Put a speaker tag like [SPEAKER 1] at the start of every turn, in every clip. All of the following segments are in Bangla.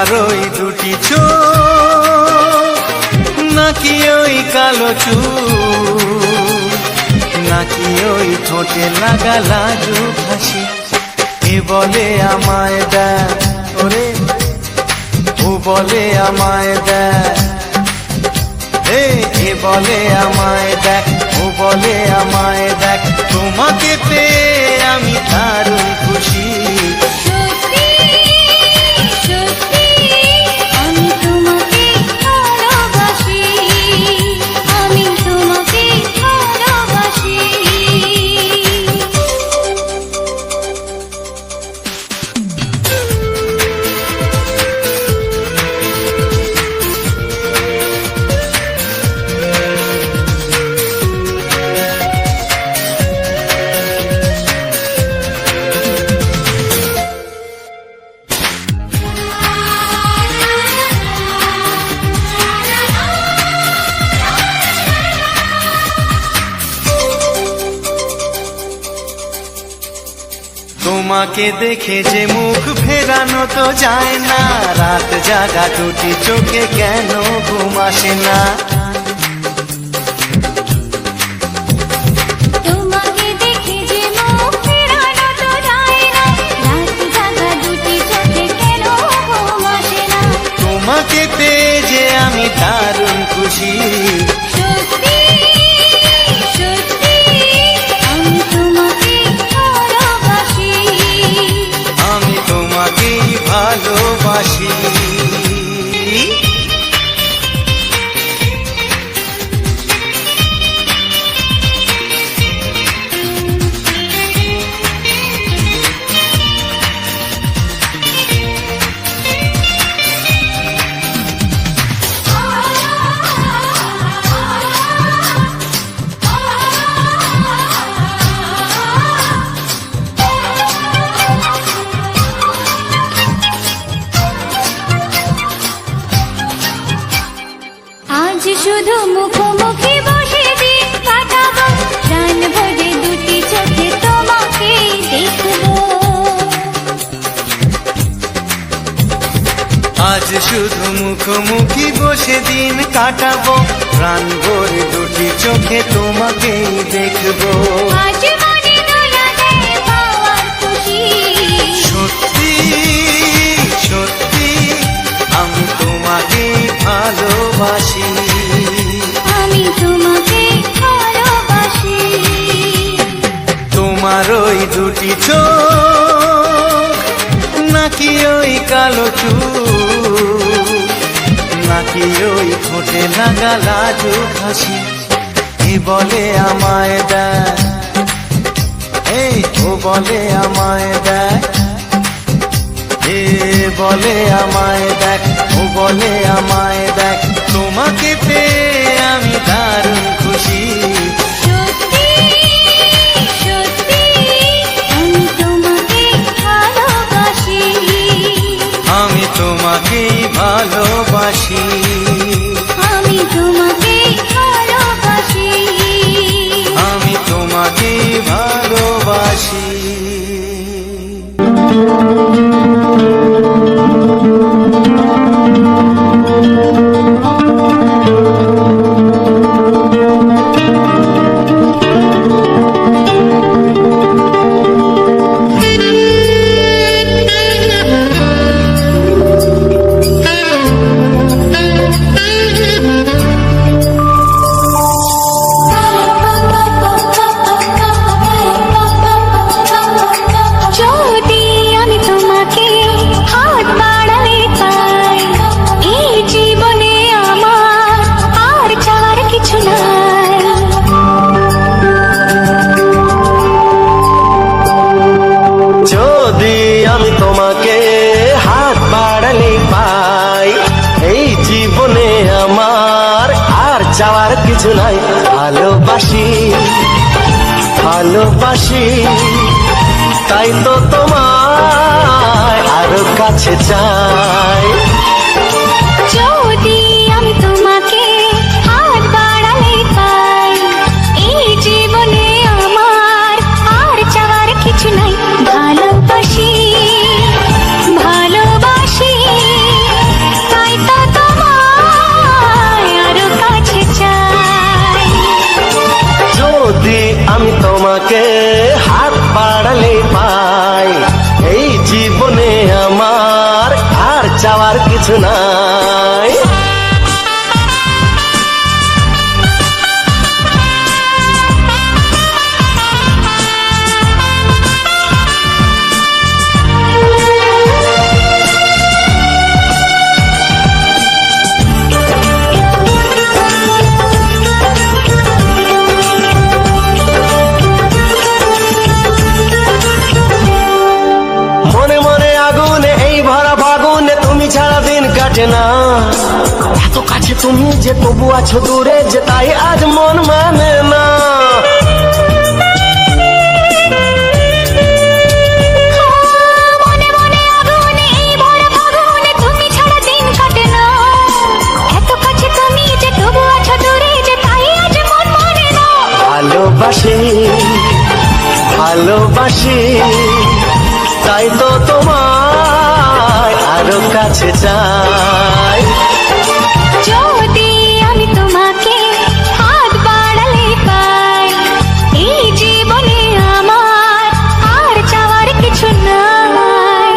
[SPEAKER 1] তোমার ওই দুটি চোখ নাকি ওই কালো চুল নাকি ওই ঠোঁটে লাগা লাজুক হাসি এ বলে আমায় দেখ ওরে ও বলে আমায় দেখ এ বলে আমায় দেখ ও বলে আমায় দেখ তোমাকে পেয়ে আমি দারুণ খুশি তোমাকে দেখে যে মুখ ফেরানো তো যায় না রাত জাগা দুটি চোখে কেন ঘুম আসে না
[SPEAKER 2] তোমাকে দেখে যে মুখ ফেরানো তো যায় না রাত জাগা দুটি চোখে কেন ঘুম আসে না
[SPEAKER 1] তোমাকে পেয়ে যে আমি দারুণ খুশি ভালোবাসি
[SPEAKER 2] আজ শুধু মুখোমুখি বসে দিন কাটাবো প্রাণ ভরে দুটি চোখে তোমাকে দেখবো
[SPEAKER 1] আজ শুধু মুখোমুখি বসে দিন কাটাবো প্রাণ ভরে দুটি চোখে তোমাকেই দেখবো
[SPEAKER 2] আজ মনে দোলা দেয় পাওয়ার খুশি
[SPEAKER 1] সত্যি সত্যি আমি তোমাকে ভালোবাসি
[SPEAKER 2] আমি তোমাকে ভালোবাসি
[SPEAKER 1] তোমার ওই দুটি চোখ নাকি ওই কালো চুল নাকি ওই ঠোঁটে লাগা লাজুক হাসি এ বলে আমায় দেখ এই ও বলে আমায় দেখ এ বলে আমায় দেখ ও বলে আমায় দেখ তোমাকে পেয়ে আমি দারুণ খুশি
[SPEAKER 2] সত্যি সত্যি আমি তোমাকে ভালোবাসি
[SPEAKER 1] আমি তোমাকেই ভালোবাসি
[SPEAKER 2] আমি তোমাকে ভালোবাসি
[SPEAKER 1] আমি তোমাকেই ভালোবাসি
[SPEAKER 3] চাওয়ার কিছু নাই ভালোবাসি ভালোবাসি তাই তো তোমায় আরো কাছে চাই
[SPEAKER 2] যদি আমি তোমাকে হাত বাড়ালে পাই এই জীবনে আমার আর চাওয়ার কিছু নাই ভালোবাসি ভালোবাসি
[SPEAKER 3] বুকে হাত বাড়ালে পাই, এই জীবনে আমার আর চাওয়ার কিছু নাই। কাটে না এত কাছে তুমি যে তবু আছো দূরে, যে তাই আজ মন মানে না। ভালোবাসি ভালোবাসি তাই তো তোমায় আরো কাছে চাই।
[SPEAKER 2] যদি আমি তোমাকে হাত বাড়ালে পাই, এই জীবনে আমার আর চাওয়ার কিছু নাই।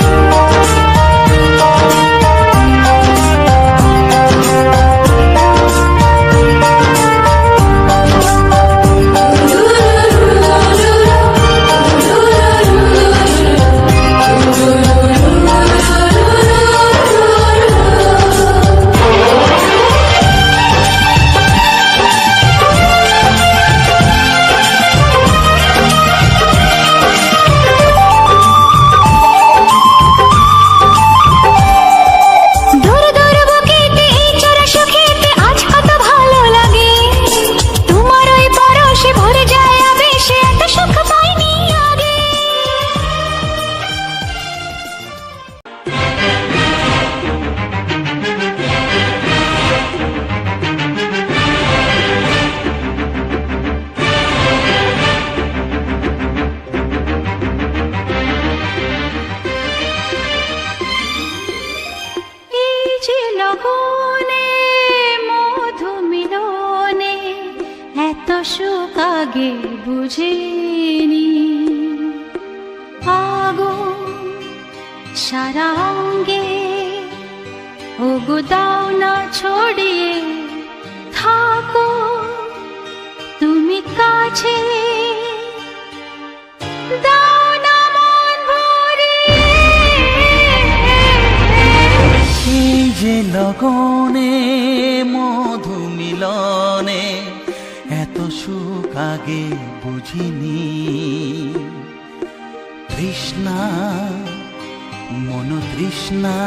[SPEAKER 2] সুখ আগে বুঝিনি, আগুন সারা অঙ্গে ওগো দাও না ছড়িয়ে থাকো তুমি কাছে, দাও না মন ভরিয়ে।
[SPEAKER 1] এই যে লগনে মধু মিলনে এত সুখ আগে বুঝিনি, তৃষ্ণা মন তৃষ্ণা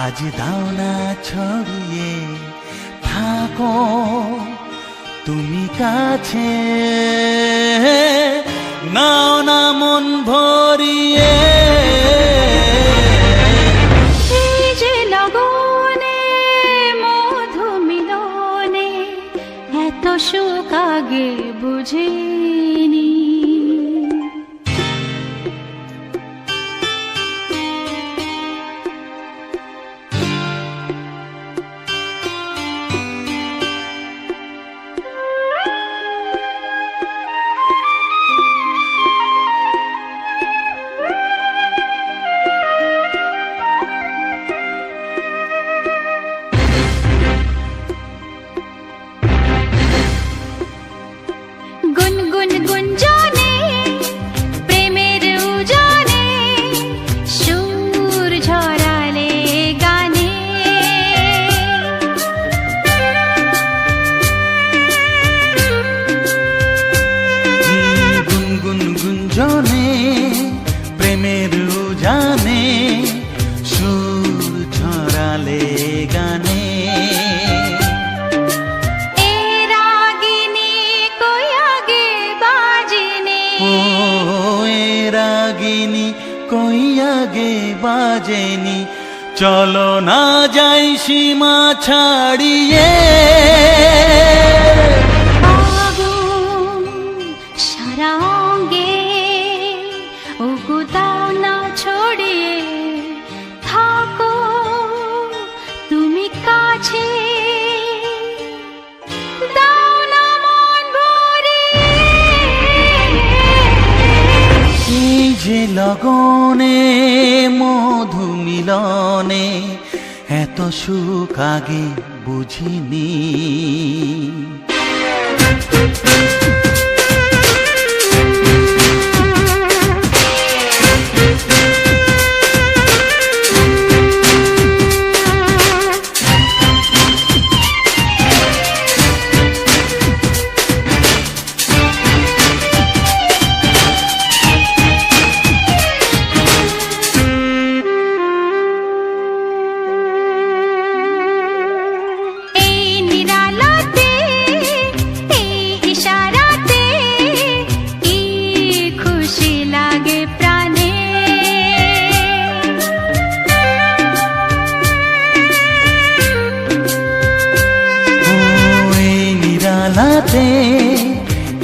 [SPEAKER 1] আজ দাও না ছড়িয়ে থাকো তুমি কাছে, নাও না মন ভরিয়ে।
[SPEAKER 2] এই যে লগনে মধু মিলনে এত সুখ আগে বুঝিনি। গুনগুন গুঞ্জনে প্রেমের উজানে সুর ঝরালে গানে,
[SPEAKER 1] গুনগুন গুঞ্জনে প্রেমের উজানে সুর ঝরালে গানে, রাগিনী কই আগে বাজেনি, চলো না যাই সীমা ছাড়িয়ে।
[SPEAKER 2] আগুন সারা অঙ্গে ওগো দাও না ছড়িয়ে থাকো তুমি কাছে, দাও না মন ভরিয়ে।
[SPEAKER 1] লগনে মধু মিলনে এত সুখ আগে বুঝিনি।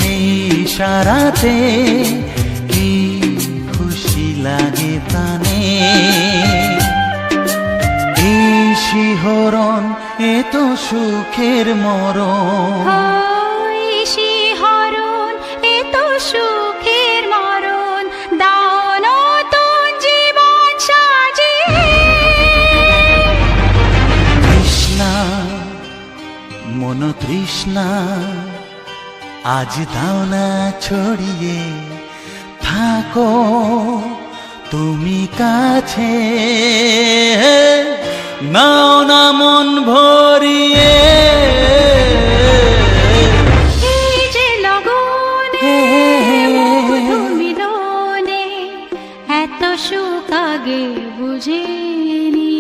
[SPEAKER 1] এই ইশারাতে কি খুশি লাগে প্রাণে, এই শিহরণ এ তো সুখের মরণ,
[SPEAKER 2] শিহরণ এ তো সুখের মরণ, দাও নতুন জীবন সাজিয়ে।
[SPEAKER 1] তৃষ্ণা মন তৃষ্ণা আজ দাও না ছড়িয়ে, থাকো তুমি কাছে, নাও না মন ভরিয়ে।
[SPEAKER 2] এই যে লগনে মধু মিলনে এত সুখ আগে বুঝিনি।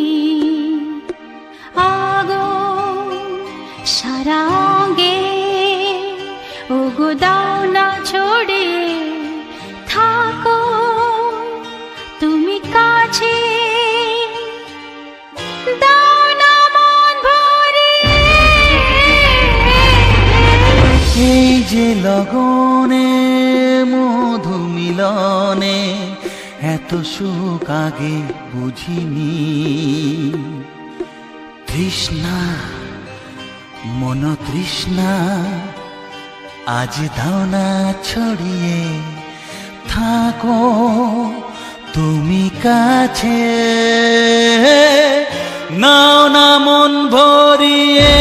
[SPEAKER 2] আগুন সারাঙ্গে ওগো দাও না ছড়িয়ে, থাকো তুমি কাছে, দাও না মন ভরিয়ে।
[SPEAKER 1] এই যে লগনে মধু মিলনে এত সুখ আগে বুঝিনি। তৃষ্ণা মন তৃষ্ণা আজ দাও না ছড়িয়ে, থাকো তুমি কাছে, নাও না মন ভরিয়ে।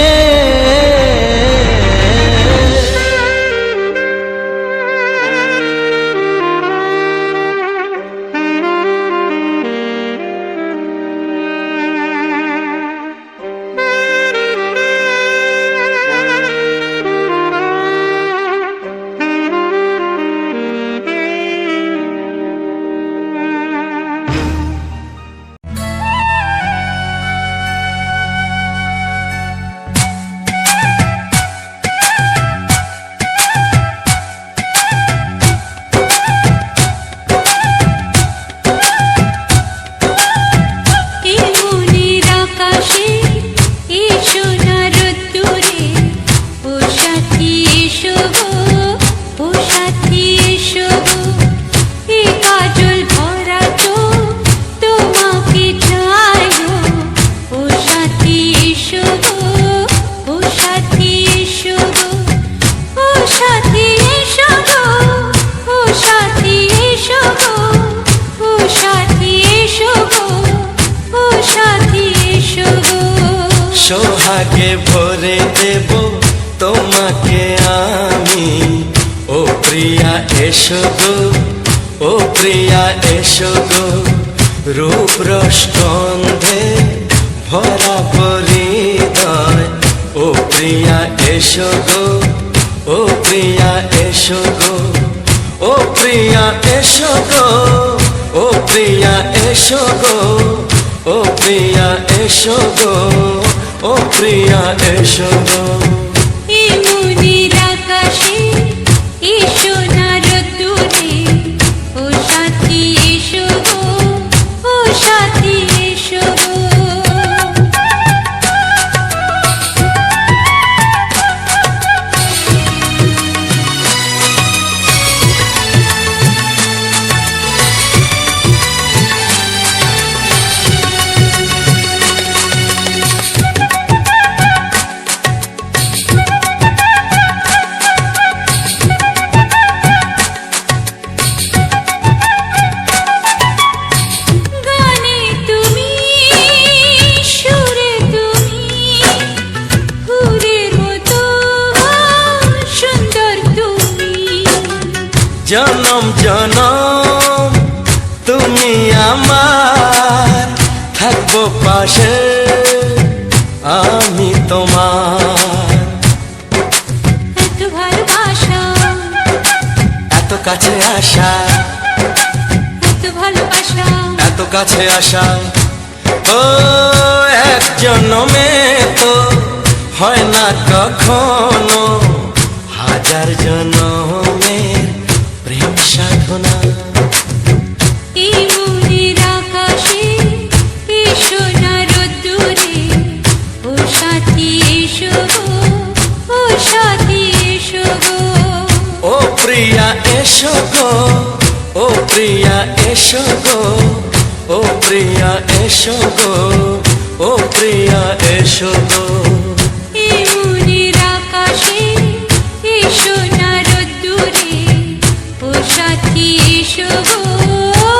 [SPEAKER 1] সোহাগে ভরে দেব তোমাকে আমি, ও প্রিয়া এসো গো, ও প্রিয়া এসো গো, রূপ রসগন্ধে ভরা পরিদয়, ও প্রিয়া এসো গো, ও প্রিয়া এসো গো, ও প্রিয়া এসো গো, ও প্রিয়া এসো গো, ও প্রিয়া এসো গো, ও প্রিয়া এসো গো।
[SPEAKER 2] এই মনির আকাশে এসো না রোদ্দুরে, ও সাথী এসো গো, ও সাথী এসো গো।
[SPEAKER 1] জনম জনম তুমি আমার, থাকবো পাশে আমি তোমার।
[SPEAKER 2] এত ভালোবাসা,
[SPEAKER 1] এত কাছে আসা,
[SPEAKER 2] এত ভালোবাসা,
[SPEAKER 1] এত কাছে আসা, ও এক জন্মে তো হয় না কখনো, হাজার জন্মের প্রেম সাধনা।
[SPEAKER 2] এই মনের আকাশে এই সোনার রোদ্দুরে, ও সাথী এসো গো, ও সাথী এসো গো।
[SPEAKER 1] ও প্রিয়া এসো গো, ও প্রিয়া এসো গো, ও প্রিয়া এসো গো, ও প্রিয়া এসো গো।
[SPEAKER 2] এই মনের আকাশে এই সোনার রোদ্দুরে, ও সাথী এসো গো, ও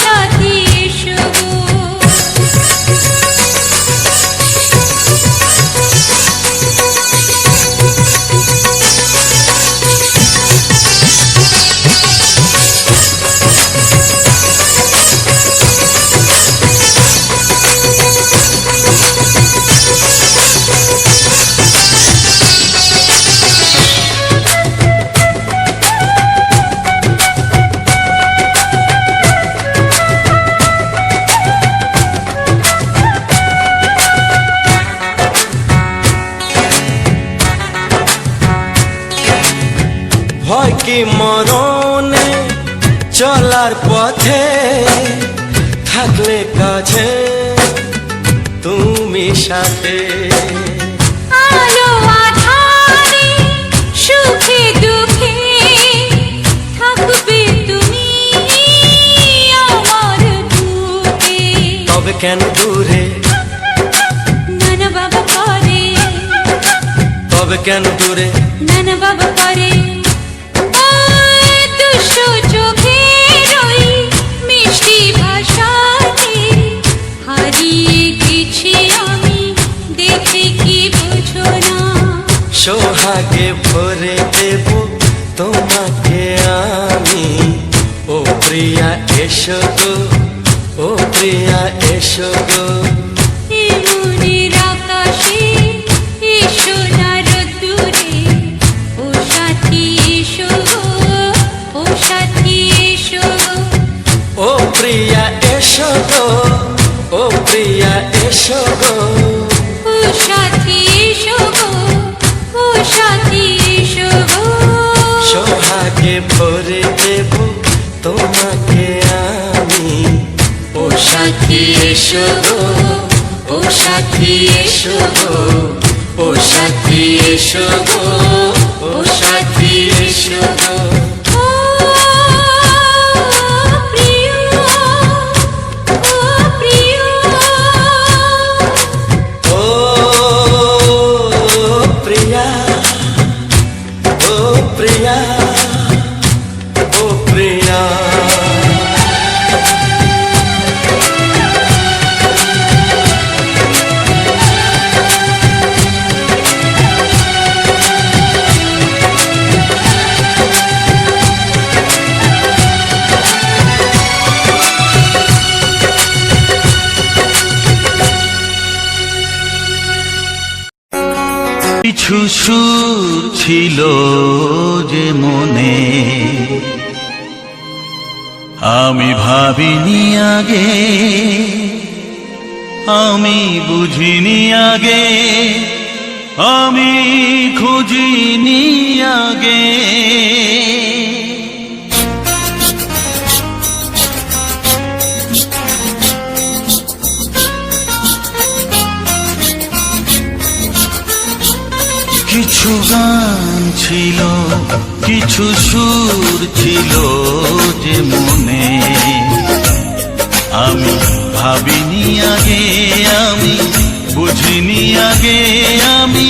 [SPEAKER 2] সাথী এসো গো।
[SPEAKER 1] ভয় কি মরণে চলার পথে, থাকলে কাছে তুমি সাথে।
[SPEAKER 2] আলো আঁধারে সুখে দুঃখে থাকবে তুমি আমার বুকে।
[SPEAKER 1] তবে কেন দূরে,
[SPEAKER 2] নানা বাবা করে,
[SPEAKER 1] তবে কেন দূরে,
[SPEAKER 2] নানা বাবা করে। ওই দুষ্টু চোখের ওই মিষ্টি ভাষাতে হারিয়ে গেছি আমি, দেখে কি বুঝো না।
[SPEAKER 1] সোহাগে ভরে দেব তোমাকে আমি, ও প্রিয়া এসো গো, ও প্রিয়া এসো গো।
[SPEAKER 2] এই মনের আকাশে এই সোনার রোদ্দুরে, ও সাথী এসো গো, ও সাথী এসো গো।
[SPEAKER 1] ও প্রিয়া এসো গো, ও প্রিয়া এসো গো।
[SPEAKER 2] ও সাথী এসো গো, ও সাথী এসো গো।
[SPEAKER 1] সোহাগে ভরে দেব তোমাকে আমি, ও সাথী এসো গো, ও সাথী এসো গো, ও সাথী এসো গো, ও সাথী এসো গো।
[SPEAKER 2] ও প্রিয়, ও প্রিয়,
[SPEAKER 1] ও প্রিয়া, ও প্রিয়া, ও প্রিয়া।
[SPEAKER 4] কিছু সুর ছিল যে মনে, আমি ভাবিনি আগে, আমি বুঝিনি আগে, আমি খুঁজিনি আগে। কিছু গান ছিল, কিছু সুর ছিল যে মনে, আমি ভাবিনি আগে, আমি বুঝিনি আগে, আমি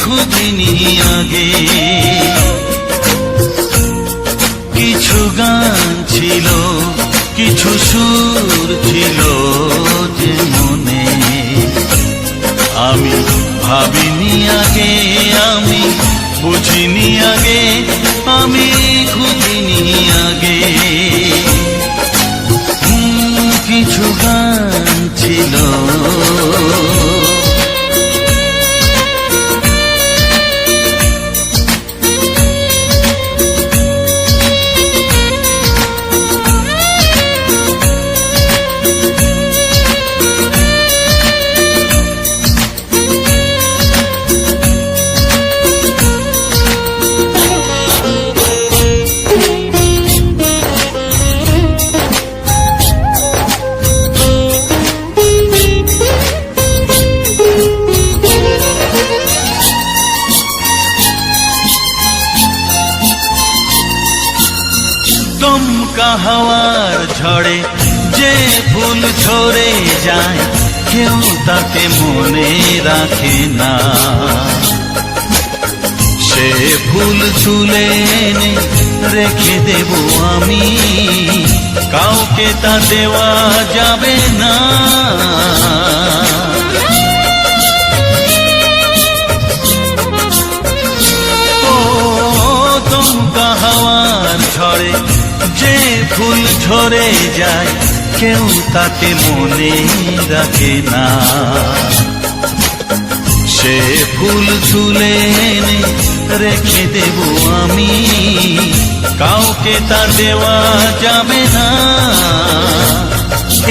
[SPEAKER 4] খুঁজিনি আগে। কিছু গান ছিল, কিছু সুর ছিল যে মনে, আমি ভাবিনি আগে, আমি বুঝিনি আগে, আমি খুঁজিনি দমকা হাওয়ার ঝড়ে যে ফুল ঝরে যায় কেউ তাকে মনে রাখে না। সে ফুল তুলে এনে রেখে দেব আমি, কাউকে তা দেওয়া যাবে না। ও দমকা হাওয়ার ঝড়ে যে ফুল ঝরে যায় কেউ তাকে মনে রাখে না। সে ফুল তুলে এনে রেখে দেব আমি, কাউকে তা দেওয়া যাবে না।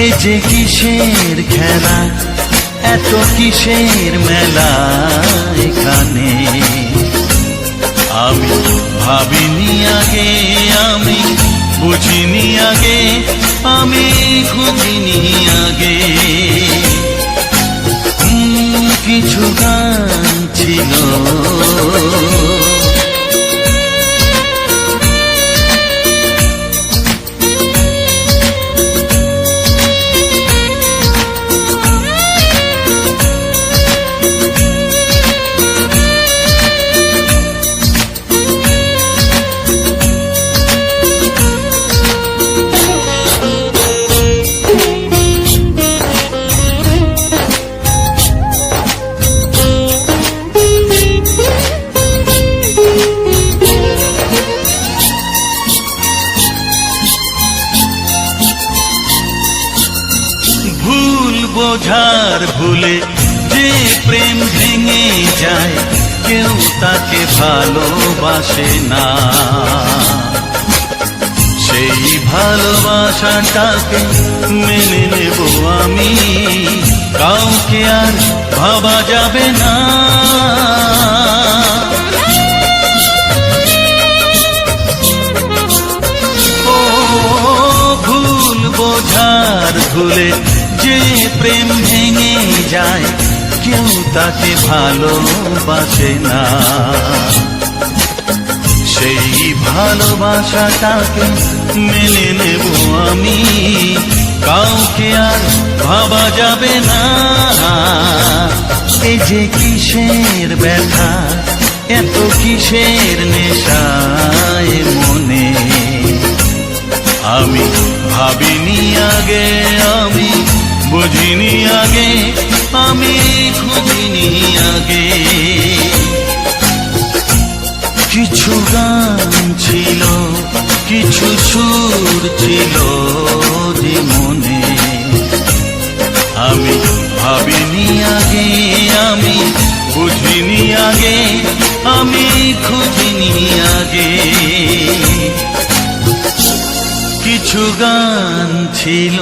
[SPEAKER 4] এ যে কিসের খেলা, এত কিসের মেলা এখানে, আমি ভাবিনি আগে, আমি বুঝিনি আগে, আমি খুঁজিনি আগে। কিছু গান ছিল বোঝার ভুলে যে প্রেম ভেঙে যায় কেউ তাকে ভালোবাসে না। সেই ভালোবাসাটাকে মেনে নেব আমি, কাউকে আর ভাবা যাবে না। ও ভুল বোঝার ভুলে যে প্রেম ভেঙে যায় কেউ তাকে ভালোবাসে না। সেই ভালোবাসাটাকে মেনে নেব আমি, কাউকে আর ভাবা যাবে না। এই যে কিসের ব্যথা, এত কিসের নেশায় মনে, আমি ভাবিনি আগে, আমি বুঝিনি আগে, আমি খুঁজিনি আগে। কিছু গান ছিল, কিছু সুর ছিল যে মনে, আমি ভাবিনি আগে, আমি বুঝিনি আগে, আমি খুঁজিনি আগে। কিছু গান ছিল।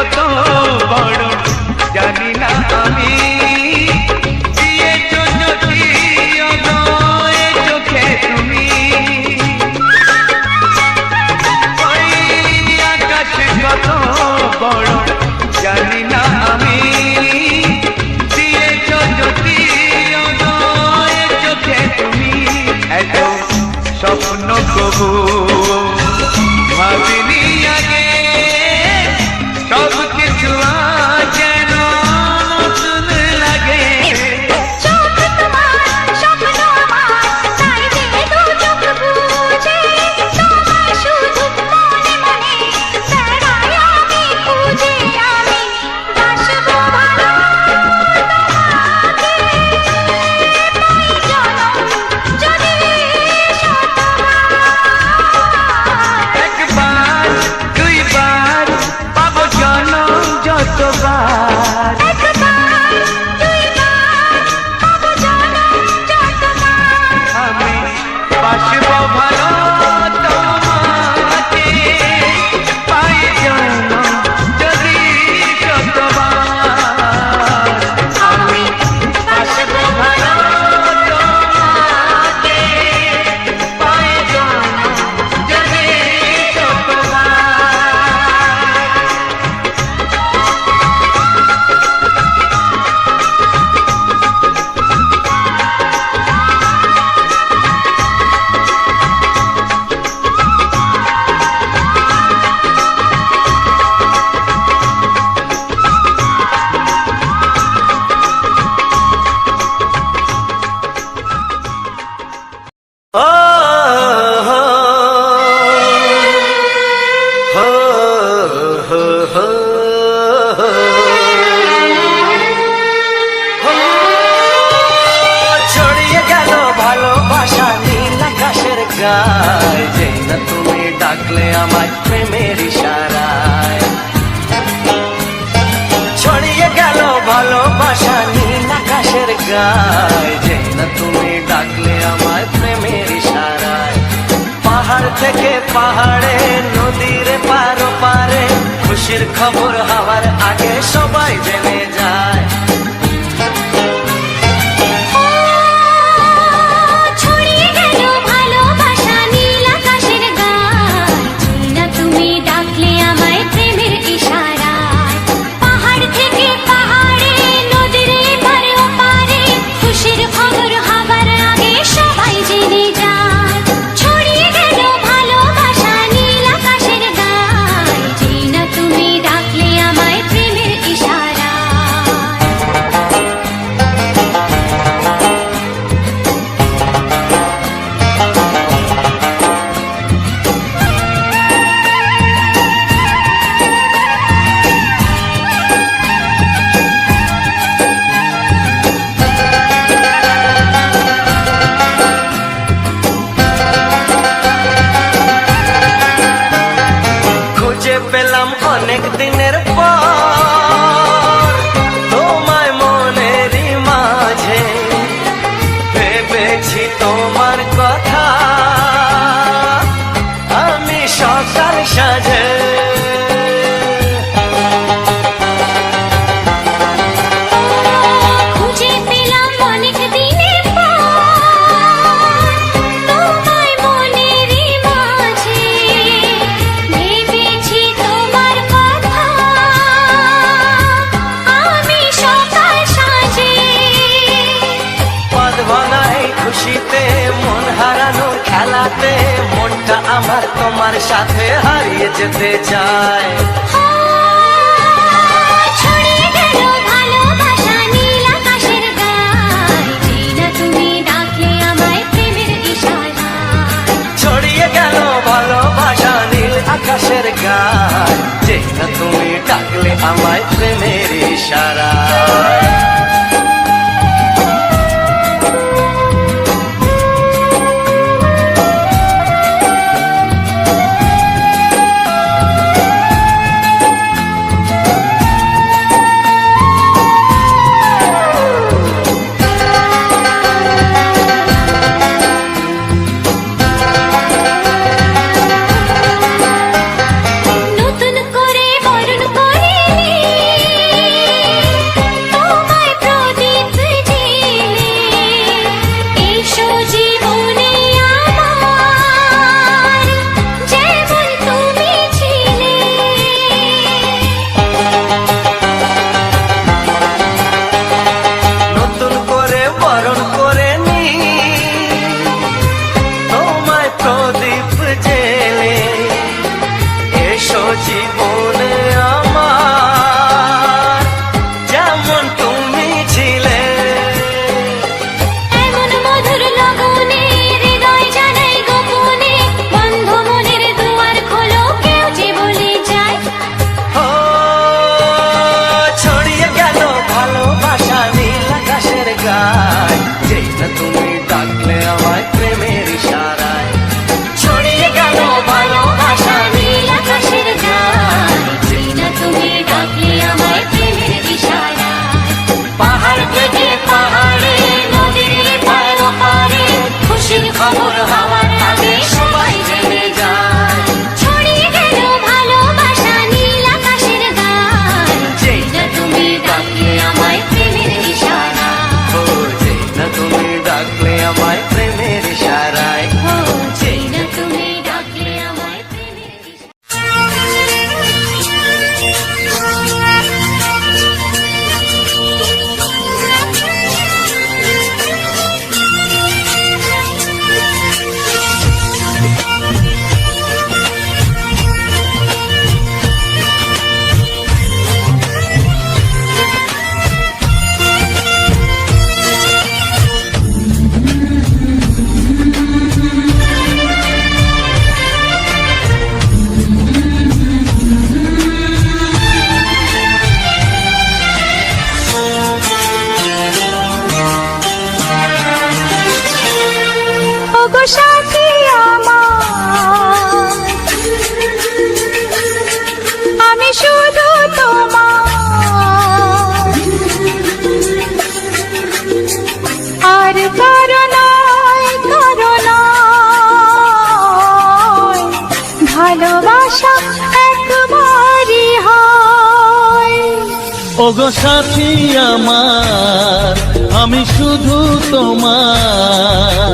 [SPEAKER 5] কত বড় জানি না আমি দিয়েছো যদি অদয় চোখে তুমি ওই আকাশ কত বড় জানি না আমি দিয়েছো যদি অদয় চোখে তুমি এত স্বপ্ন কবু ভাবিনি আগে সব কিছু যেন নতুন লাগে
[SPEAKER 2] চোখ তোমার স্বপ্ন আমার তাই যে দু চোখ বুঝে তোমায় শুধু মনে মনে বেড়াই আমি খুঁজে আমি বাসবো ভালো তোমাকে পাই জনম যদি শতবার
[SPEAKER 5] একবার দুইবার পাবো জনম যতবার
[SPEAKER 2] একবার দুইবার পাবো জনম যতবার
[SPEAKER 5] আমি বাসবো ভালো তোমাকে পাই জনম যদি যতবার আমি বাসবো ভালো তোমাকে পাই জনম যদি যতবার
[SPEAKER 3] ও হো হো হো হো ছড়িয়ে গেল ভালোবাসা নীল আকাশের গায় যে না তুমি ডাকলে আমায় প্রেমের ইশারায় ছড়িয়ে গেল ভালোবাসা নীল আকাশের গায় যে না তুমি ডাকলে আমায় প্রেমের ইশারায় পাহাড় থেকে পাহাড়ে নদীর পারো পারে খুশির খবর হওয়ার আগে সবাই জেনে যায়
[SPEAKER 2] ছড়িয়ে গেল ভালোবাসা নীল আকাশের গায় না তুমি ডাকলে আমায় প্রেমের ইশারায় পাহাড় থেকে পাহাড়ে নদীর এপারে ওপারে খুশির খবর হবার আগে সবাই জেনে যায় ছড়িয়ে গেল ভালোবাসা নীল আকাশের গায় না তুমি ডাকলে আমায় প্রেমের ইশারায়
[SPEAKER 3] খুঁজে পেলাম অনেক দিনের পর তোমায় মনেরই মাঝে ভেবেছি তোমার কথা আমি সকাল সাজে
[SPEAKER 2] খুঁজে পেলাম অনেক দিনের পর তোমায় মনেরই মাঝে ভেবেছি তোমার কথা আমি সকাল সাজে
[SPEAKER 3] পদ ভাঙা এই খুশিতে মন হারানোর খেলাতে মনটা আমার তোমার সাথে হারিয়ে যেতে চায়
[SPEAKER 2] ছড়িয়ে গেল ভালোবাসা নীল আকাশের গায় না তুমি ডাকলে আমায় প্রেমের ইশারায়
[SPEAKER 3] ছড়িয়ে গেল ভালোবাসা নীল আকাশের গায় যে না তুমি ডাকলে আমায় প্রেমের ইশারায়
[SPEAKER 2] নতুন করে বরণ করে ভালোবাসা একবারই হয়।
[SPEAKER 4] ওগো সাথী আমার, আমি শুধু তোমার,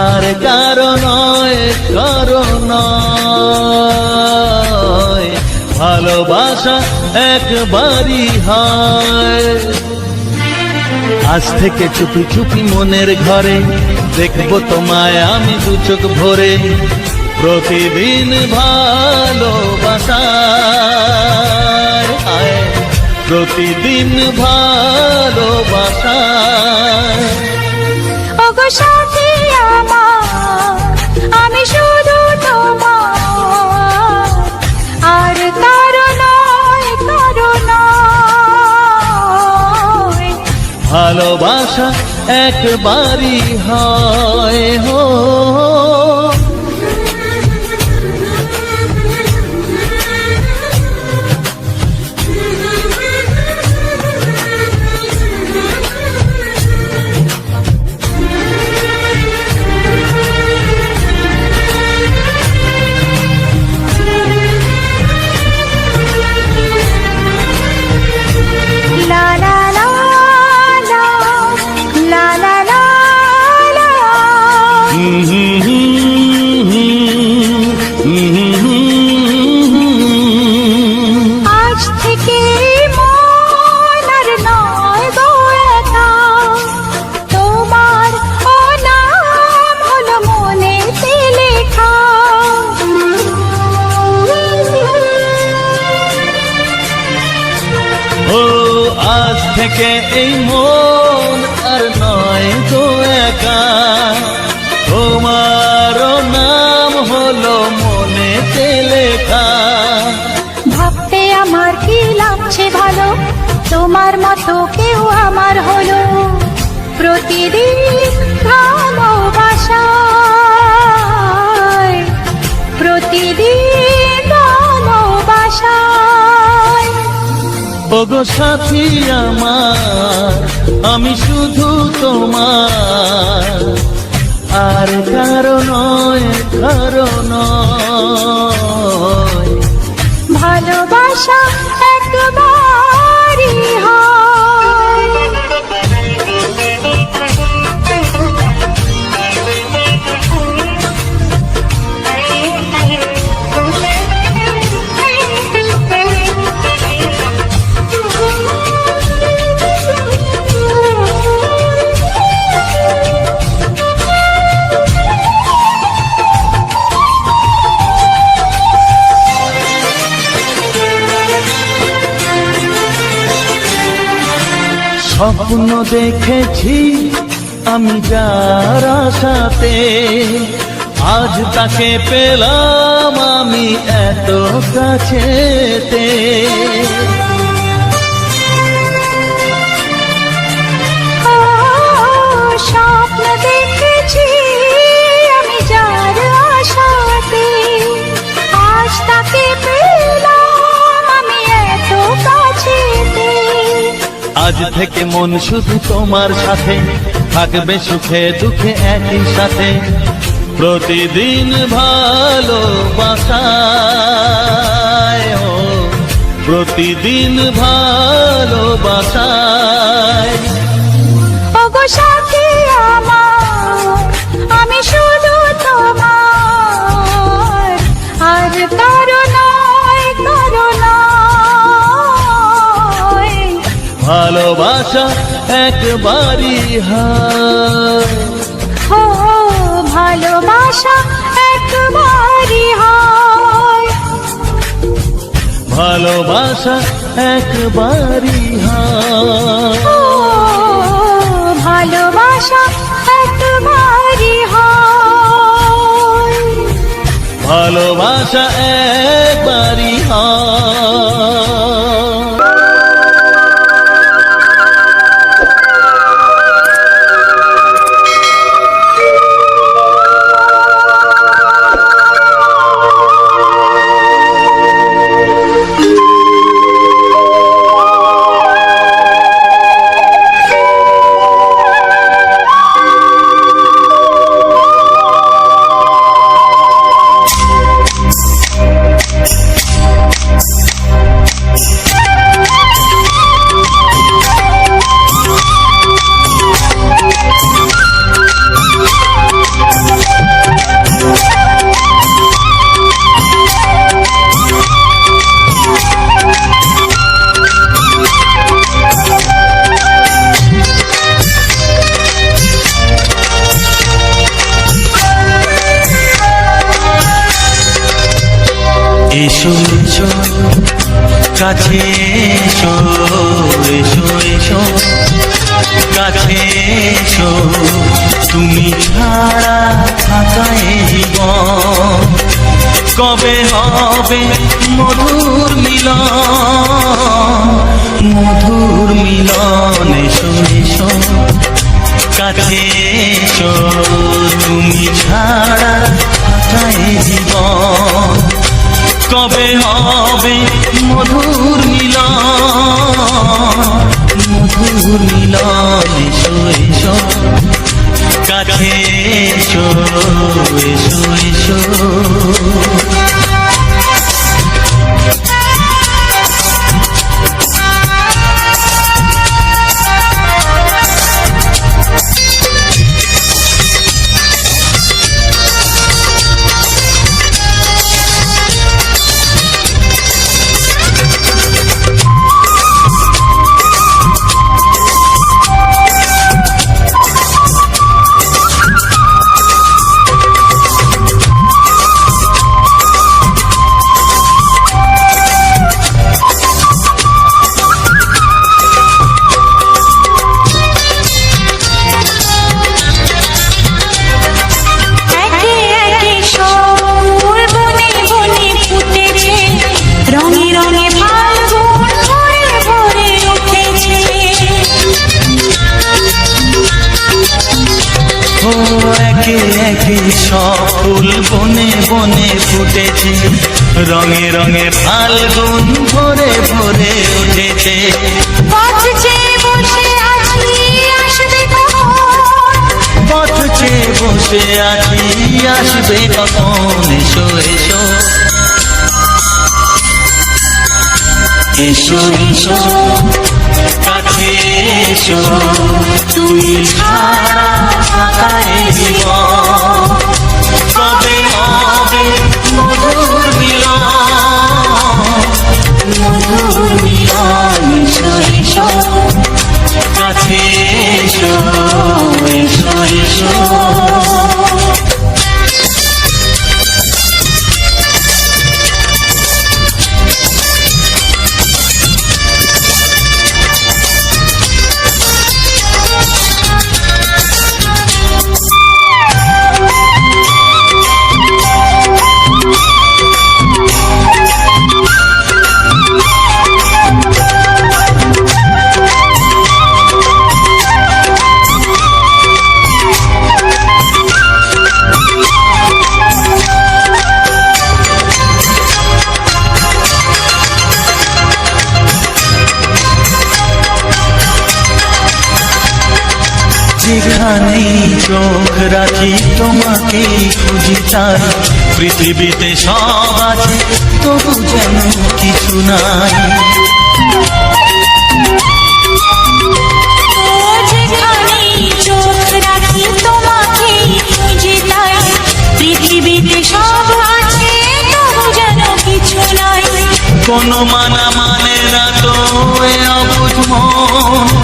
[SPEAKER 4] আর কারো নয়, কারো নয়। ভালোবাসা একবারই হয়। আজ থেকে চুপি চুপি মনের ঘরে দেখবো তোমায় আমি দু চোখ ভরে। প্রতিদিন ভালোবাসায়, প্রতিদিন ভালোবাসায়।
[SPEAKER 2] ওগো সাথী আমার, আমি শুধু তোমার, আর কারো নয়, কারো নয়।
[SPEAKER 4] ভালোবাসা একবারই হয় হো।
[SPEAKER 2] লা লা লা লা, লা লা লা লা। আজ থেকে মন আর নয় গো একা, তোমার ও নাম হলো মনেতে লেখা।
[SPEAKER 4] ও আজ থেকে এই মন আর নয় তো একা, তোমারও নাম হলো মনেতে লেখা।
[SPEAKER 2] ভাবতে আমার কি লাগছে ভালো, তোমার মতো কেউ আমার হলো। প্রতিদিন ভালোবাসায়, প্রতিদিন ভালোবাসায়।
[SPEAKER 4] ওগো সাথী আমার, আমি শুধু তোমার, আর কারো নয়, কারো নয়।
[SPEAKER 2] ভালোবাসা একবারই হয়।
[SPEAKER 4] স্বপ্ন দেখেছি আমি যার আশাতে, আজ তাকে পেলাম আমি এত কাছেতে।
[SPEAKER 2] স্বপ্ন দেখেছি আমি যার আশাতে, আজ তাকে পেলাম আমি এত কাছেতে।
[SPEAKER 4] আজ থেকে মন শুধু তোমার সাথে, থাকবে সুখে দুঃখে একই সাথে। প্রতিদিন ভালোবাসায়, ও প্রতিদিন ভালোবাসায়।
[SPEAKER 2] ওগো সাথী আমার, আমি শুধু তোমার, আর কারো নয়, কারো নয়।
[SPEAKER 4] ভালোবাসা একবারই হয়।
[SPEAKER 2] ও ভালোবাসা একবারই হয়।
[SPEAKER 4] ভালোবাসা একবারই হয়।
[SPEAKER 2] ও ভালোবাসা একবারই হয়।
[SPEAKER 4] ভালোবাসা একবারই হয়।
[SPEAKER 1] এসো এসো কাছে এসো এসো এসো কাছে এসো তুমি ছাড়া থাকা এ জীবন কবে হবে মধুর মিলন মধুর মিলন এসো এসো কাছে এসো তুমি ছাড়া থাকা এ জীবন কবে হবে মধুর মিলন এসো এসো কাছে এসো এসো এসো সব ফুল বনে বনে ফুটেছে রঙে রঙে ফাল্গুন ভরে ভরে উঠেছে
[SPEAKER 2] পথ চেয়ে বসে আছি আসবে
[SPEAKER 1] পথ চেয়ে বসে আছি আসবে কখন এসো এসো এসো এসো কাছে এসো তুমি ছাড়া থাকা এ জীবন কবে হবে মধুর মিলন এসো এসো কাছে এসো এসো এসো যেখানেই চোখ রাখি তোমাকে খুঁজি তাই পৃথিবীতে সব আছে তবু যেন কিছু নাই
[SPEAKER 2] যেখানেই চোখ রাখি তোমাকে খুঁজি তাই পৃথিবীতে সব আছে তবু যেন কিছু নাই
[SPEAKER 1] কোনো মানা মানে না তো এ অবুঝ মন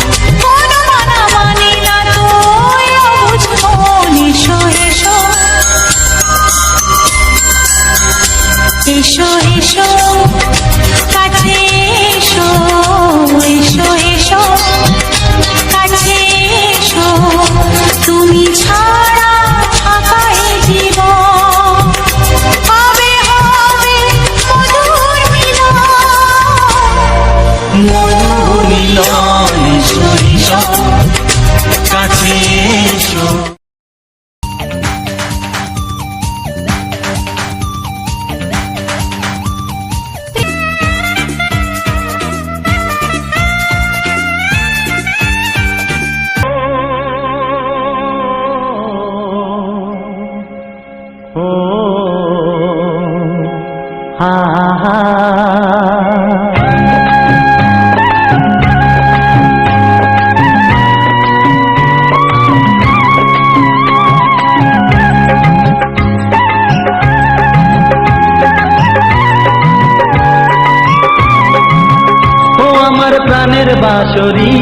[SPEAKER 2] এসো এসো কাছে এসো এসো এসো কাছে এসো তুমি ছাড়া থাকা এ জীবন কবে হবে মধুর মিলন
[SPEAKER 1] এসো এসো কাছে এসো প্রাণের বাঁশরি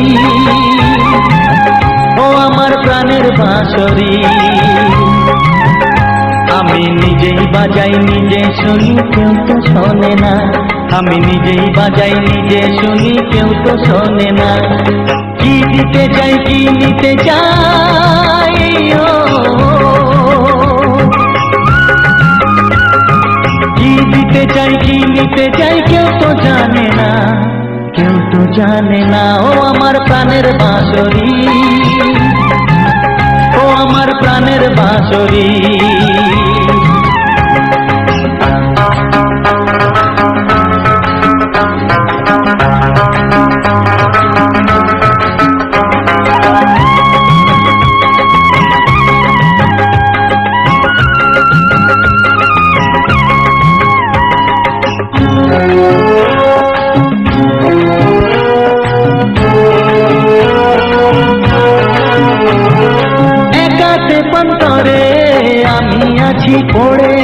[SPEAKER 1] ও আমার প্রাণের বাঁশরি
[SPEAKER 4] আমি নিজেই বাজাই নিজে শুনি কেউ তো শোনে না, আমি নিজেই বাজাই নিজে শুনি কেউ তো শোনে না। কি দিতে চাই কি নিতে চাই ও, কি দিতে চাই কি নিতে চাই কেউ তো জানে না, কেউ তো জানে না। ও আমার প্রাণের বাঁশরি, ও আমার প্রাণের বাঁশরি। একাতে পন্তরে আমি আছি পড়ে,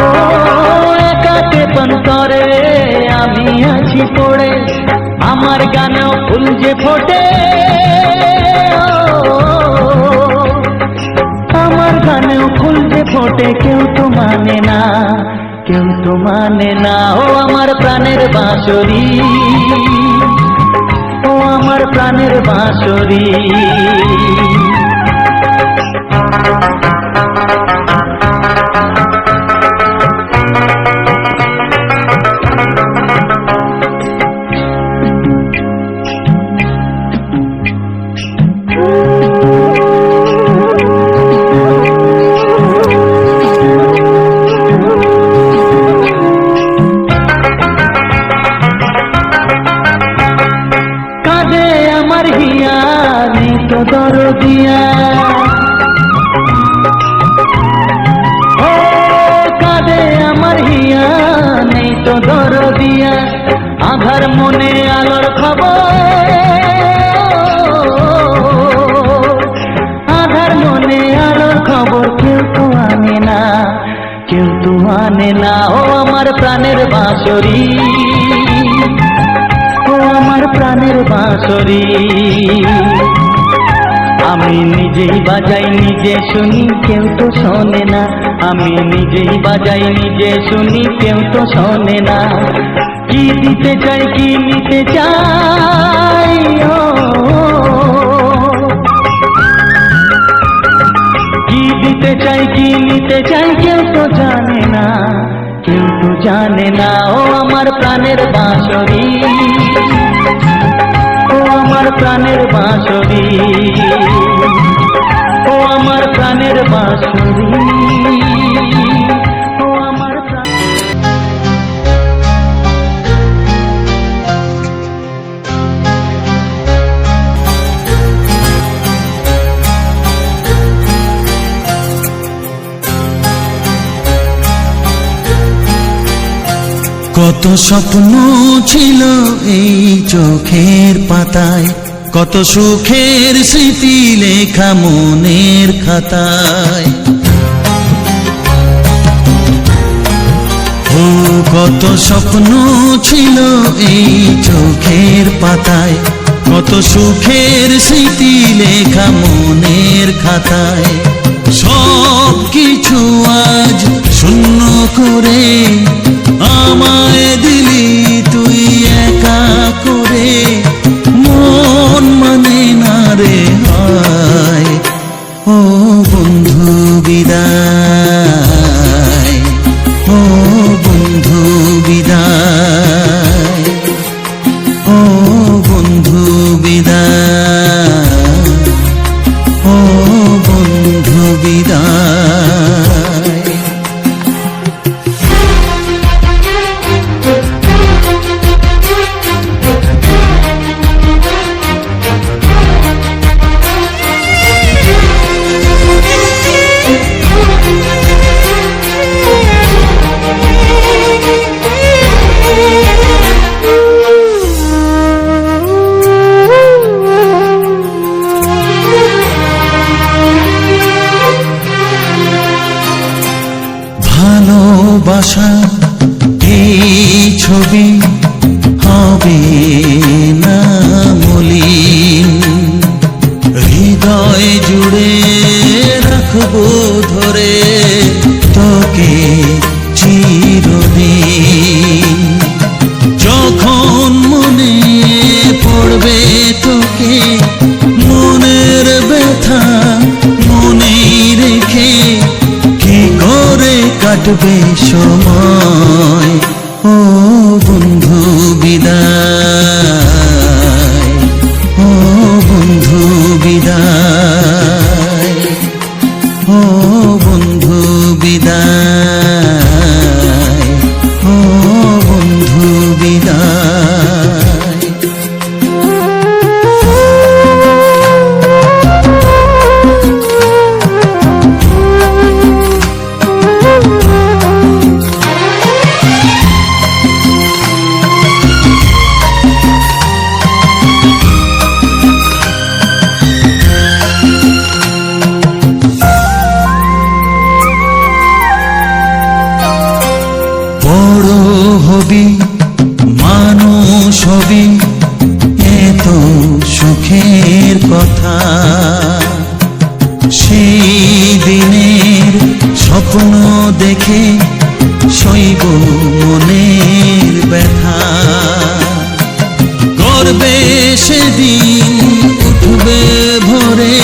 [SPEAKER 4] ও একাতে পন্তরে আমি আছি পড়ে। আমার গানেও ফুল যে ফোটে, আমার গানেও ফুল যে ফোটে কেউ তো মানে না, কেউ তো মানে না। ও আমার প্রাণের বাঁশরি, ও আমার প্রাণের বাঁশরি। কাঁদে আমার হিয়া নেই তো দরদিয়া, ও কাঁদে আমার হিয়া নেই তো দরদিয়া। আধার মনে আলোর খবর, আধার মনে আলোর খবর কেউ তো আনে না, কেউ তো আনে না। ও আমার প্রাণের বাঁশরি, ও আমার প্রাণের বাঁশরি। আমি নিজেই বাজাই নিজে শুনি কেউ তো শোনে না, আমি নিজেই বাজাই নিজে শুনি কেউ তো শোনে না। কি দিতে চাই কি নিতে চাই ও, কি দিতে চাই কি নিতে চাই কেউ তো জানে না, কেউ তো জানে না। ও আমার প্রাণের বাঁশরি, ও আমার প্রাণের বাঁশরি, ও আমার প্রাণের বাঁশরি, ও আমার প্রাণ।
[SPEAKER 6] কত স্বপ্ন ছিল এই চোখের পাতায়, কত সুখের স্মৃতি লেখা মনের খাতায়। ও কত স্বপ্ন ছিল এই চোখের পাতায়, কত সুখের স্মৃতি লেখা মনের খাতায়। সব কিছু আজ শূন্য করে আমায় দিলি তুই একা করে। মন মানে না রে হায়, ও বন্ধু বিদায়, ও বন্ধু বিদায়, ও বন্ধু বিদায়, ও বন্ধু বিদায়। ভালোবাসা এই ছবি হবে না মলিন, হৃদয় জুড়ে তোকে চিরদিন। যখন মনে পড়বে তোকে, মনের ব্যথা মনে রেখে কি করে কাটবে সময়। ও বন্ধু বিদায়, ও বন্ধু বিদায়, ও বন্ধু বিদায়, ও বন্ধু বিদায়। বড় হবি, মানুষ হবি, এত সুখের কথা। সেই দিনের স্বপ্ন দেখে সইব মনের ব্যথা। গর্বে সেদিন উঠবে ভরে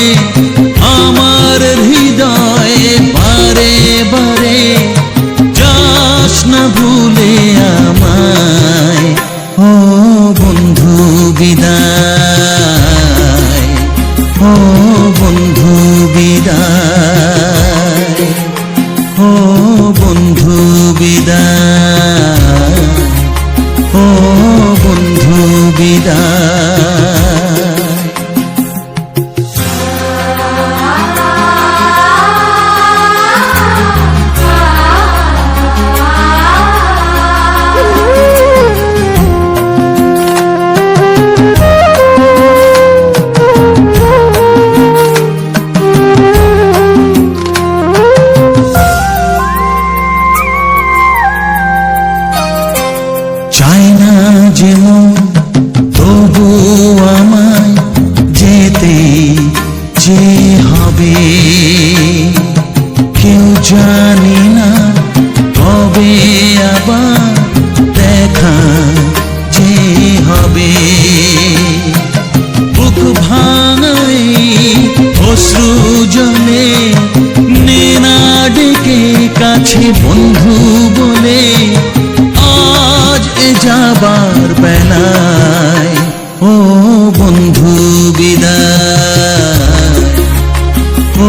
[SPEAKER 6] আমার হৃদয়ে বারে বারে। যাস না ভুলে আমায়, ও বন্ধু বিদায়, ও বন্ধু বিদায়, ও বন্ধু বিদায়, ও বন্ধু বিদায়। চাই না যেমন তবু আমায় যেতে যে হবে। কেউ জানি না কবে আবার দেখা যে হবে। বুক ভাঙাই অশ্রু জলে নে না ডেকে কাছে বন্ধু বলে। আজ এ যাবার বেলায়, ও বন্ধু বিদায়, ও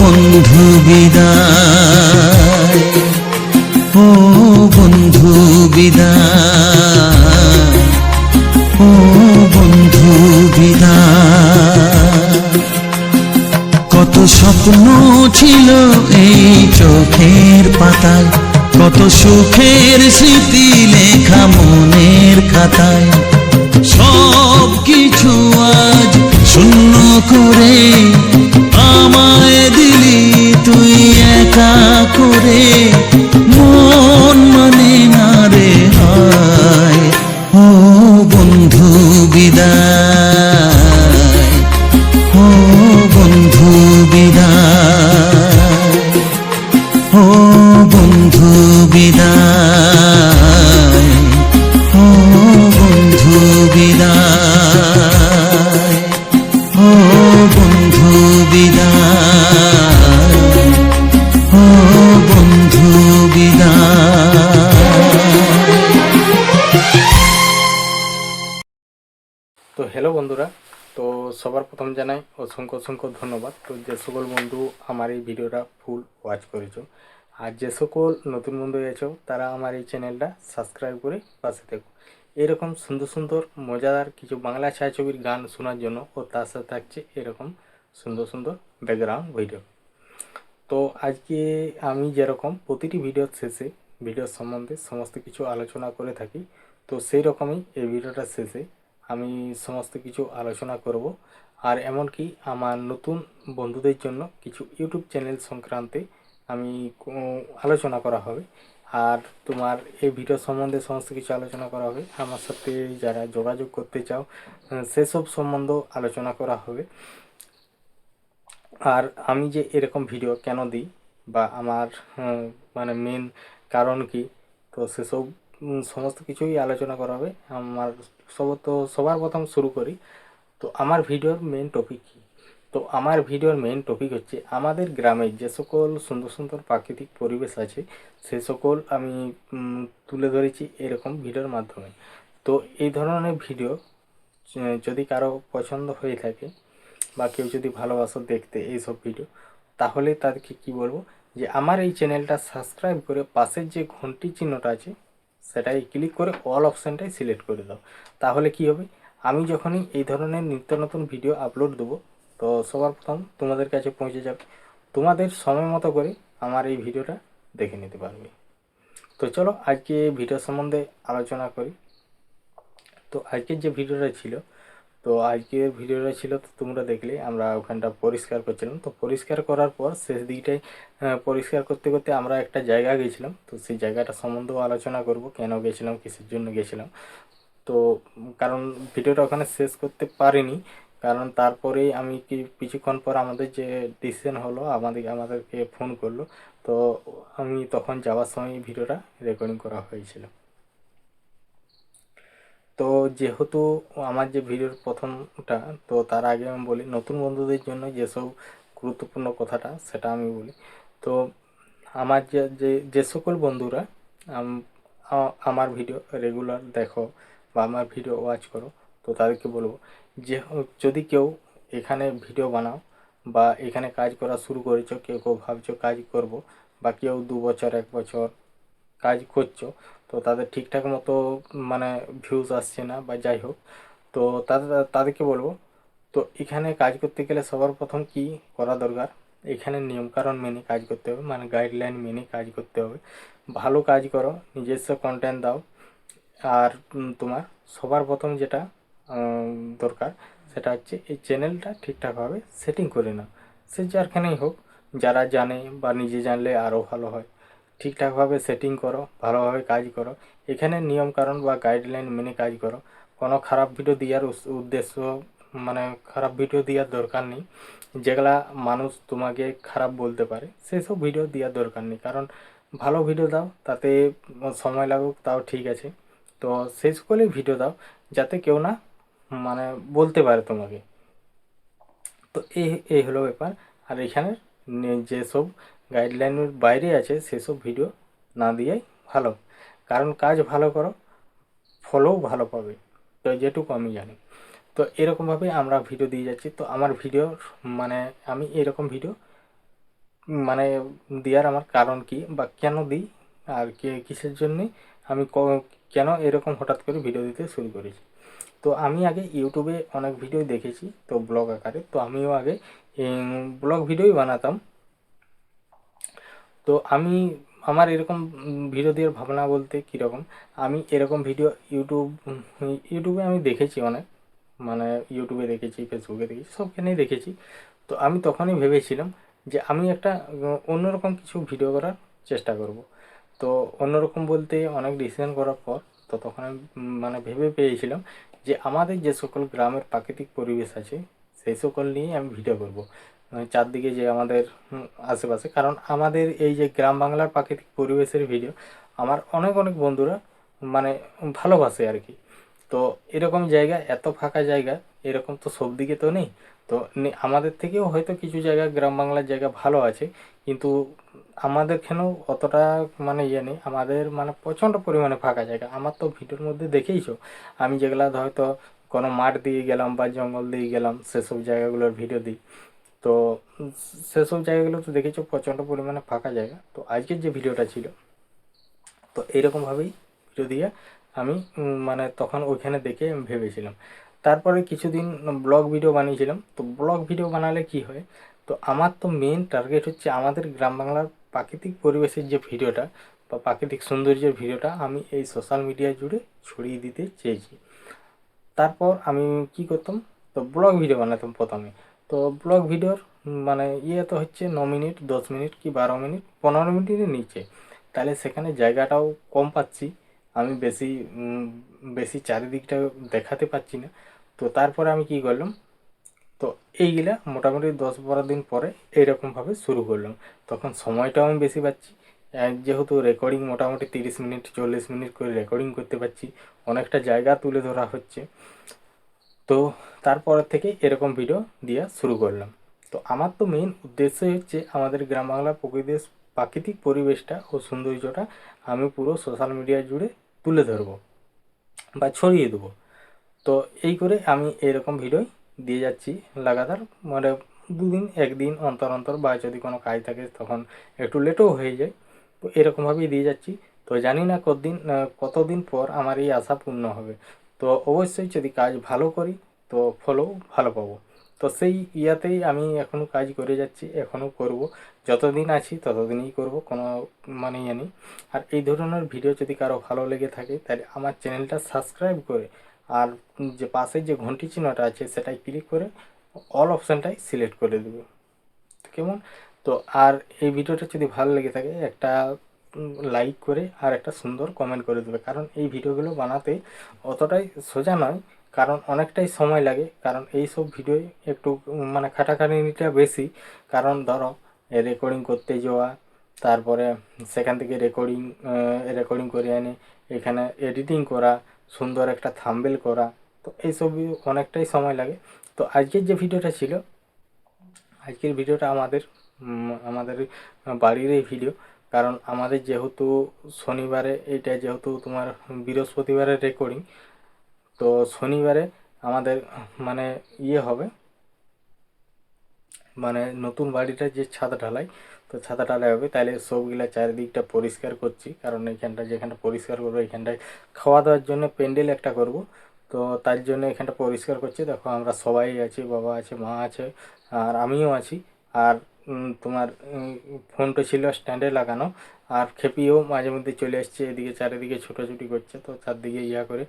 [SPEAKER 6] বন্ধু বিদায়, ও বন্ধু বিদায়, ও বন্ধু বিদায়। কত স্বপ্ন ছিল এই চোখের পাতায়, কত সুখের স্মৃতি লেখা মনের খাতায়। সব কিছু আজ শূন্য করে আমায় দিলি তুই একা করে। মন মানে না রে হায়, ও বন্ধু বিদায়, ও বন্ধু বিদায়, ও বন্ধু বিদায়, ও বন্ধু বিদায়, ও বন্ধু বিদায়, ও বন্ধু বিদায়।
[SPEAKER 7] তো হ্যালো বন্ধুরা, তো সবার প্রথম জানাই অসংখ্য অসংখ্য ধন্যবাদ। তো যে সকল বন্ধু আমার এই ভিডিওটা ফুল ওয়াচ করেছো, আর যে সকল নতুন বন্ধু আছো তারা আমার এই চ্যানেলটা সাবস্ক্রাইব করে পাশে থেকো। এরকম সুন্দর সুন্দর মজাদার কিছু বাংলা ছায়াছবির গান শোনার জন্য, ও তার সাথে থাকছে এরকম সুন্দর সুন্দর ব্যাকগ্রাউন্ড ভিডিও। তো আজকে আমি যেরকম প্রতিটি ভিডিওর শেষে ভিডিওর সম্বন্ধে সমস্ত কিছু আলোচনা করে থাকি, তো সেই রকমই এই ভিডিওটার শেষে আমি সমস্ত কিছু আলোচনা করব। আর এমনকি আমার নতুন বন্ধুদের জন্য কিছু ইউটিউব চ্যানেল সংক্রান্তে আমি আলোচনা করা হবে। আর তোমার এই ভিডিও সম্বন্ধে সমস্ত কিছু আলোচনা করা হবে। আমার সাথে যারা যোগাযোগ করতে চাও সেসব সম্বন্ধ আলোচনা করা হবে। আর আমি যে এরকম ভিডিও কেন দিই বা আমার মানে মেন কারণ কি, তো সেসব সমস্ত কিছুই আলোচনা করা হবে। আমার সবার প্রথম শুরু করি। তো আমার ভিডিওর মেন টপিক কী? তো আমার ভিডিওর মেন টপিক হচ্ছে আমাদের গ্রামে যে সকল সুন্দর সুন্দর প্রাকৃতিক পরিবেশ আছে সে সকল আমি তুলে ধরেছি এরকম ভিডিওর মাধ্যমে। তো এই ধরনের ভিডিও যদি কারো পছন্দ হয়ে থাকে বা কেউ যদি ভালোবাসো দেখতে এইসব ভিডিও, তাহলে তাদেরকে কি বলবো যে আমার এই চ্যানেলটা সাবস্ক্রাইব করে পাশের যে ঘন্টি চিহ্নটা আছে সেটাই ক্লিক করে অল অপশানটাই সিলেক্ট করে দাও। তাহলে কি হবে, আমি যখনই এই ধরনের নিত্য নতুন ভিডিও আপলোড দেবো তো সবার প্রথম তোমাদের কাছে পৌঁছে যাবে, তোমাদের সময় মতো করে আমার এই ভিডিওটা দেখে নিতে পারবে। তো চলো আজকে ভিডিও সম্বন্ধে আলোচনা করি। তো আজকের যে ভিডিওটা ছিল, তো আজকের ভিডিওটা ছিল তো তোমরা দেখলে আমরা ওখানটা পরিষ্কার করছিলাম। তো পরিষ্কার করার পর শেষ দিকটাই পরিষ্কার করতে করতে আমরা একটা জায়গা গেছিলাম। তো সেই জায়গাটা সম্বন্ধেও আলোচনা করব, কেন গেছিলাম, কিসের জন্য গেছিলাম। তো কারণ ভিডিওটা ওখানে শেষ করতে পারিনি, কারণ তারপরেই আমি কিছুক্ষণ পর আমাদের যে ডিসিশন হলো আমাদেরকে ফোন করলো। তো আমি তখন যাওয়ার সময় ভিডিওটা রেকর্ডিং করা হয়েছিল। তো যেহেতু আমার যে ভিডিওর প্রথমটা, তো তার আগে আমি বলি নতুন বন্ধুদের জন্য যেসব গুরুত্বপূর্ণ কথাটা সেটা আমি বলি। তো আমার যে সকল বন্ধুরা আমার ভিডিও রেগুলার দেখো বা আমার ভিডিও ওয়াচ করো, তো তাদেরকে বলবো যে যদি কেউ এখানে ভিডিও বানাও বা এখানে কাজ করা শুরু করেছো, কেউ ভাবছো কাজ করব, বা কেউ 2 বছর 1 বছর কাজ করছো, তো তাদের ঠিকঠাক মতো মানে ভিউজ আসছে না বা যাই হোক, তো তাদেরকে বলবো তো এখানে কাজ করতে গেলে সবার প্রথম কি করা দরকার, এখানে নিয়মকানুন মেনে কাজ করতে হবে, মানে গাইডলাইন মেনে কাজ করতে হবে। ভালো কাজ করো, নিজস্ব কন্টেন্ট দাও। আর তোমার সবার প্রথম যেটা দরকার সেটা হচ্ছে এই চ্যানেলটা ঠিকঠাকভাবে সেটিং করে নাও। সে যারখানেই হোক, যারা জানে বা নিজে জানলে আরও ভালো হয়। ঠিকঠাকভাবে সেটিং করো, ভালোভাবে কাজ করো, এখানে নিয়মকানুন বা গাইডলাইন মেনে কাজ করো। কোনো খারাপ ভিডিও দেওয়ার উদ্দেশ্য, মানে খারাপ ভিডিও দেওয়ার দরকার নেই। যেগুলা মানুষ তোমাকে খারাপ বলতে পারে সেসব ভিডিও দেওয়ার দরকার নেই, কারণ ভালো ভিডিও দাও, তাতে সময় লাগুক তাও ঠিক আছে। তো সেই সকলেই ভিডিও দাও যাতে কেউ না মানে বলতে পারে তোমাকে। তো এই হলো ব্যাপার। আর এখানে যেসব গাইডলাইনের বাইরে আছে সেসব ভিডিও না দিয়াই ভালো, কারণ কাজ ভালো করো ফলও ভালো পাবে, তো যেটুকু আমি জানি। তো এরকমভাবে আমরা ভিডিও দিয়ে যাচ্ছি। তো আমার ভিডিওর মানে আমি এরকম ভিডিও মানে দেওয়ার আমার কারণ কি বা কেন দিই, আর কিসের জন্যে আমি কেন এরকম হঠাৎ করে ভিডিও দিতে শুরু করেছি। তো আমি আগে ইউটিউবে অনেক ভিডিও দেখেছি, তো ব্লগ আকারে, তো আমিও আগে ব্লগ ভিডিওই বানাতাম। তো আমি আমার এরকম ভিডিও দেওয়ার ভাবনা বলতে কীরকম, আমি এরকম ভিডিও ইউটিউবে আমি দেখেছি অনেক, মানে ইউটিউবে দেখেছি, ফেসবুকে দেখেছি, সবখানেই দেখেছি। তো আমি তখনই ভেবেছিলাম যে আমি একটা অন্যরকম কিছু ভিডিও করার চেষ্টা করব। তো অন্যরকম বলতে অনেক ডিসিশন করার পর তো তখন আমি মানে ভেবে পেয়েছিলাম যে আমাদের যে সকল গ্রামের প্রাকৃতিক পরিবেশ আছে সেই সকল নিয়েই আমি ভিডিও করব। চারদিকে যে আমাদের আশেপাশে, কারণ আমাদের এই যে গ্রাম বাংলার প্রাকৃতিক পরিবেশের ভিডিও আমার অনেক অনেক বন্ধুরা মানে ভালোবাসে আর কি। তো এরকম জায়গা, এত ফাঁকা জায়গা এরকম তো সব দিকে তো নেই। তো আমাদের থেকেও হয়তো কিছু জায়গা গ্রাম বাংলার জায়গা ভালো আছে, কিন্তু আমাদের এখানেও অতটা মানে ইয়ে নেই, আমাদের মানে প্রচণ্ড পরিমাণে ফাঁকা জায়গা। আমার তো ভিডিওর মধ্যে দেখেইছো আমি যেগুলা হয়তো কোনো মাঠ দিয়ে গেলাম বা জঙ্গল দিয়ে গেলাম সেসব জায়গাগুলোর ভিডিও দিই। তো সেসব জায়গাগুলো তো দেখেছো প্রচণ্ড পরিমাণে ফাঁকা জায়গা। তো আজকের যে ভিডিওটা ছিল তো এইরকমভাবেই ভিডিও দিয়ে আমি মানে তখন ওইখানে দেখে আমি ভেবেছিলাম। তারপরে কিছুদিন ব্লগ ভিডিও বানিয়েছিলাম। তো ব্লগ ভিডিও বানালে কি হয়, তো আমার তো মেন টার্গেট হচ্ছে আমাদের গ্রাম বাংলার প্রাকৃতিক পরিবেশের যে ভিডিওটা বা প্রাকৃতিক সৌন্দর্যের ভিডিওটা আমি এই সোশ্যাল মিডিয়া জুড়ে ছড়িয়ে দিতে চেয়েছি। তারপর আমি কি করতাম, তো ব্লগ ভিডিও বানাতাম প্রথমে। তো ব্লগ ভিডিওর মানে ইয়ে তো হচ্ছে 9 মিনিট 10 মিনিট কি 12 মিনিট 15 মিনিটের নিচে, তাহলে সেখানে জায়গাটাও কম পাচ্ছি, আমি বেশি চারিদিকটা দেখাতে পাচ্ছি না। তো তারপরে আমি কি করলাম, তো এইগুলা মোটামুটি 10-12 দিন পরে এইরকমভাবে শুরু করলাম। তখন সময়টাও আমি বেশি পাচ্ছি, যেহেতু রেকর্ডিং মোটামুটি 30 মিনিট 40 মিনিট করে রেকর্ডিং করতে পারছি, অনেকটা জায়গা তুলে ধরা হচ্ছে। তো তারপরের থেকে এরকম ভিডিও দেওয়া শুরু করলাম। তো আমার তো মেইন উদ্দেশ্য হচ্ছে আমাদের গ্রাম বাংলার প্রাকৃতিক পরিবেশটা ও সৌন্দর্যটা আমি পুরো সোশ্যাল মিডিয়া জুড়ে তুলে ধরবো বা ছড়িয়ে দেবো। তো এই করে আমি এরকম ভিডিও দিয়ে যাচ্ছি লাগাতার, মানে 2 দিন 1 দিন অন্তর অন্তর, বা যদি কোনো কাজ থাকে তখন একটু লেটও হয়ে যায়। তো এরকমভাবেই দিয়ে যাচ্ছি। তো জানি না কতদিন পর আমার এই আশা পূর্ণ হবে। তো অবশ্যই যদি কাজ ভালো করি তো ফলও ভালো পাবো। তো সেই ইয়াতেই আমি এখনও কাজ করে যাচ্ছি, এখনও করব, যতদিন আছি ততদিনই করব, কোনো মানে ইয়ে নেই। আর এই ধরনের ভিডিও যদি কারো ভালো লেগে থাকে তাহলে আমার চ্যানেলটা সাবস্ক্রাইব করে, আর যে পাশের যে ঘন্টি চিহ্নটা আছে সেটাই ক্লিক করে অল অপশানটাই সিলেক্ট করে দেবে, কেমন? তো আর এই ভিডিওটা যদি ভালো লেগে থাকে একটা লাইক করে আর একটা সুন্দর কমেন্ট করে দেবে, কারণ এই ভিডিওগুলো বানাতে অতটাই সোজা নয়, কারণ অনেকটাই সময় লাগে, কারণ এই সব ভিডিওই একটু মানে খাটাখাটনিটা বেশি। কারণ ধরো রেকর্ডিং করতে যাওয়া, তারপরে সেখান থেকে রেকর্ডিং করে এনে এখানে এডিটিং করা, সুন্দর একটা থাম্বনেল করা, তো এইসব অনেকটাই সময় লাগে। তো আজকের যে ভিডিওটা ছিল, আজকের ভিডিওটা আমাদের বাড়ির এই ভিডিও, কারণ আমাদের যেহেতু শনিবারে, এইটা যেহেতু তোমার বৃহস্পতিবারের রেকর্ডিং, তো শনিবারে আমাদের মানে ইয়ে হবে, মানে নতুন বাড়িটা যে ছাদ ঢালাই, তো ছাদ ঢালাই হবে, তাহলে সবগুলা চারিদিকটা পরিষ্কার করছি, কারণ যেখানটা পরিষ্কার করবো এখানটায় খাওয়া দাওয়ার জন্য প্যান্ডেল একটা করব। তো তার জন্য এখানটা পরিষ্কার করছি। দেখো আমরা সবাই আছি, বাবা আছে, মা আছে, আর আমিও আছি। আর তোমার ফোনটা ছিল স্ট্যান্ডে লাগানো, আর খেপিও মাঝে মধ্যে চলে আসছে এদিকে, চারিদিকে ছুটোছুটি করছে, তো চারদিকে ইয়া করে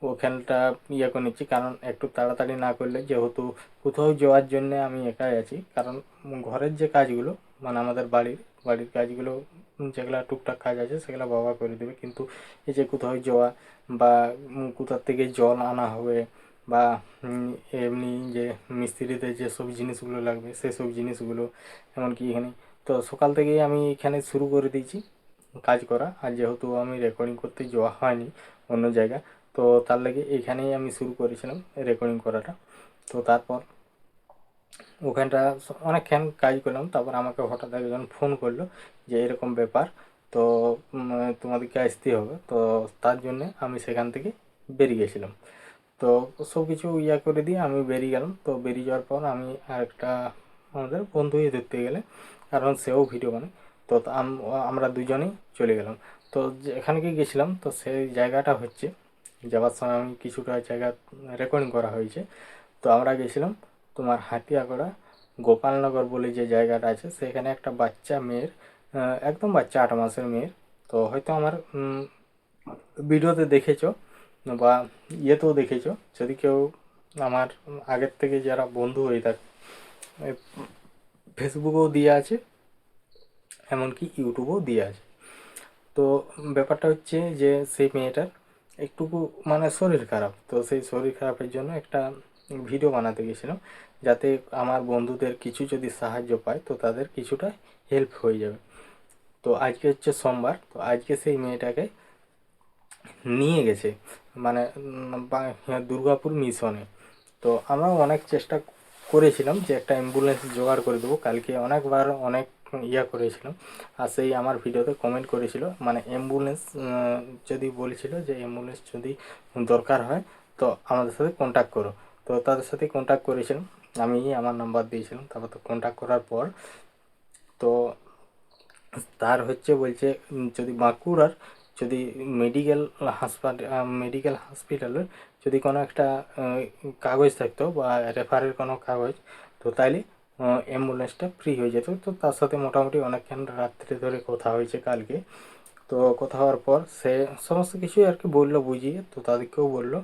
[SPEAKER 7] ওখানটা ইয়ে করে নিচ্ছি, কারণ একটু তাড়াতাড়ি না করলে, যেহেতু কোথাও যাওয়ার জন্য আমি একাই আছি, কারণ ঘরের যে কাজগুলো মানে আমাদের বাড়ির কাজগুলো যেগুলো টুকটাক কাজ আছে সেগুলো বাবা করে দেবে, কিন্তু এই যে কোথাও যাওয়া বা কোথার থেকে জল আনা হবে, বা এমনি যে মিস্ত্রিতে যেসব জিনিসগুলো লাগবে সেসব জিনিসগুলো, এমনকি এখানে, তো সকাল থেকেই আমি এখানে শুরু করে দিয়েছি কাজ করা। আর যেহেতু আমি রেকর্ডিং করতে যাওয়া হয়নি অন্য জায়গা, তো তার লাগে এইখানেই আমি শুরু করেছিলাম রেকর্ডিং করাটা। তো তারপর ওখানটা অনেকক্ষণ কাজ করলাম, তারপর আমাকে হঠাৎ একজন ফোন করলো যে এরকম ব্যাপার, তো তোমাদেরকে আসতে হবে। তো তার জন্যে আমি সেখান থেকে বেরিয়ে গেছিলাম। তো সব কিছু ইয়া করে দিয়ে আমি বেরিয়ে গেলাম। তো বেরিয়ে যাওয়ার পর আমি আরেকটা আমাদের বন্ধুই ধরতে গেলে, কারণ সেও ভিডিও বানায়, তো আমরা দুজনেই চলে গেলাম। তো যেখানে গেছিলাম, তো সেই জায়গাটা হচ্ছে, যাওয়ার সময় আমি কিছুটা জায়গা রেকর্ডিং করা হয়েছে। তো আমরা গেছিলাম তোমার হাতিয়াগড়া গোপালনগর বলে যে জায়গাটা আছে, সেখানে একটা বাচ্চা মেয়ের, একদম বাচ্চা 8 মাসের মেয়ের, তো হয়তো আমার ভিডিওতে দেখেছো বা ইয়েতেও দেখেছো, যদি কেউ আমার আগের থেকে যারা বন্ধু হয়ে থাকে, ফেসবুকেও দিয়ে আছে, এমনকি ইউটিউবেও দিয়ে আছে। তো ব্যাপারটা হচ্ছে যে সেই মেয়েটার একটুকু মানে শরীর খারাপ, তো সেই শরীর খারাপের জন্য একটা ভিডিও বানাতে গেছিলাম, যাতে আমার বন্ধুদের কিছু যদি সাহায্য পায় তো তাদের কিছুটা হেল্প হয়ে যাবে। তো আজকে হচ্ছে সোমবার, তো আজকে সেই মেয়েটাকে নিয়ে গেছে মানে দুর্গাপুর মিশনে। তো আমরাও অনেক চেষ্টা করেছিলাম যে একটা অ্যাম্বুলেন্স জোগাড় করে দেবো, কালকে অনেকবার অনেক ইয়া করেছিলাম। আর সেই আমার ভিডিওতে কমেন্ট করেছিল, মানে অ্যাম্বুলেন্স যদি বলেছিল যে অ্যাম্বুলেন্স যদি দরকার হয় তো আমাদের সাথে কন্ট্যাক্ট করো। তো তাদের সাথে কন্ট্যাক্ট করেছিলাম, আমি আমার নাম্বার দিয়েছিলাম। তারপর তো কন্ট্যাক্ট করার পর তো তার হচ্ছে বলছে যদি বাঁকুড়ার যদি মেডিকেল হসপিটালের যদি কোনো একটা কাগজ থাকতো বা রেফারের কোনো কাগজ, তো তাইলে অ্যাম্বুলেন্সটা ফ্রি হয়ে যেত। তো তার সাথে মোটামুটি অনেকক্ষণ রাত্রে ধরে কথা হয়েছে কালকে। তো কথা হওয়ার পর সে সমস্ত কিছুই আর কি বললো বুঝিয়ে, তো তাদেরকেও বললো।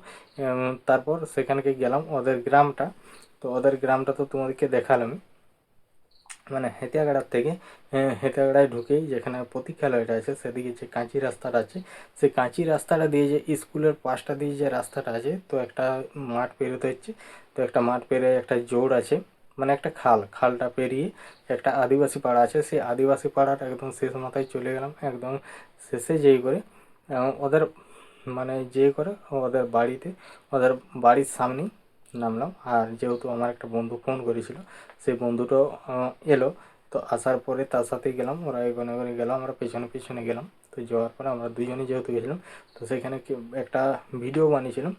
[SPEAKER 7] তারপর সেখানকে গেলাম ওদের গ্রামটা, তো ওদের গ্রামটা তো তোমাদেরকে দেখালাম। মানে হেতিয়াগাড়ার থেকে হেতিয়াগাড়ায় ঢুকেই যেখানে প্রতীক্ষালয়টা আছে সেদিকে যে কাঁচি রাস্তাটা আছে, সেই কাঁচি রাস্তাটা দিয়ে যে স্কুলের পাশটা দিয়ে যে রাস্তাটা আছে, তো একটা মাঠ পেরোতে হচ্ছে। তো একটা মাঠ পেরিয়ে একটা জোর আছে, মানে একটা খালটা পেরিয়ে একটা আদিবাসী পাড়া আছে, সেই আদিবাসী পাড়াটা একদম শেষ মাথায় চলে গেলাম। একদম শেষে যেই করে ওদের মানে যে করে ওদের বাড়িতে, ওদের বাড়ির সামনেই নামলাম। আর যেহেতু আমার একটা বন্ধু ফোন করেছিল, সেই বন্ধুটাও এলো। তো আসার পরে তার সাথেই গেলাম, ওরা এগোনে করে গেলাম, আমরা পেছনে পেছনে গেলাম। তো যাওয়ার পরে আমরা দুজনেই যেহেতু গেছিলাম, তো সেখানে একটা ভিডিও বানিয়েছিলাম।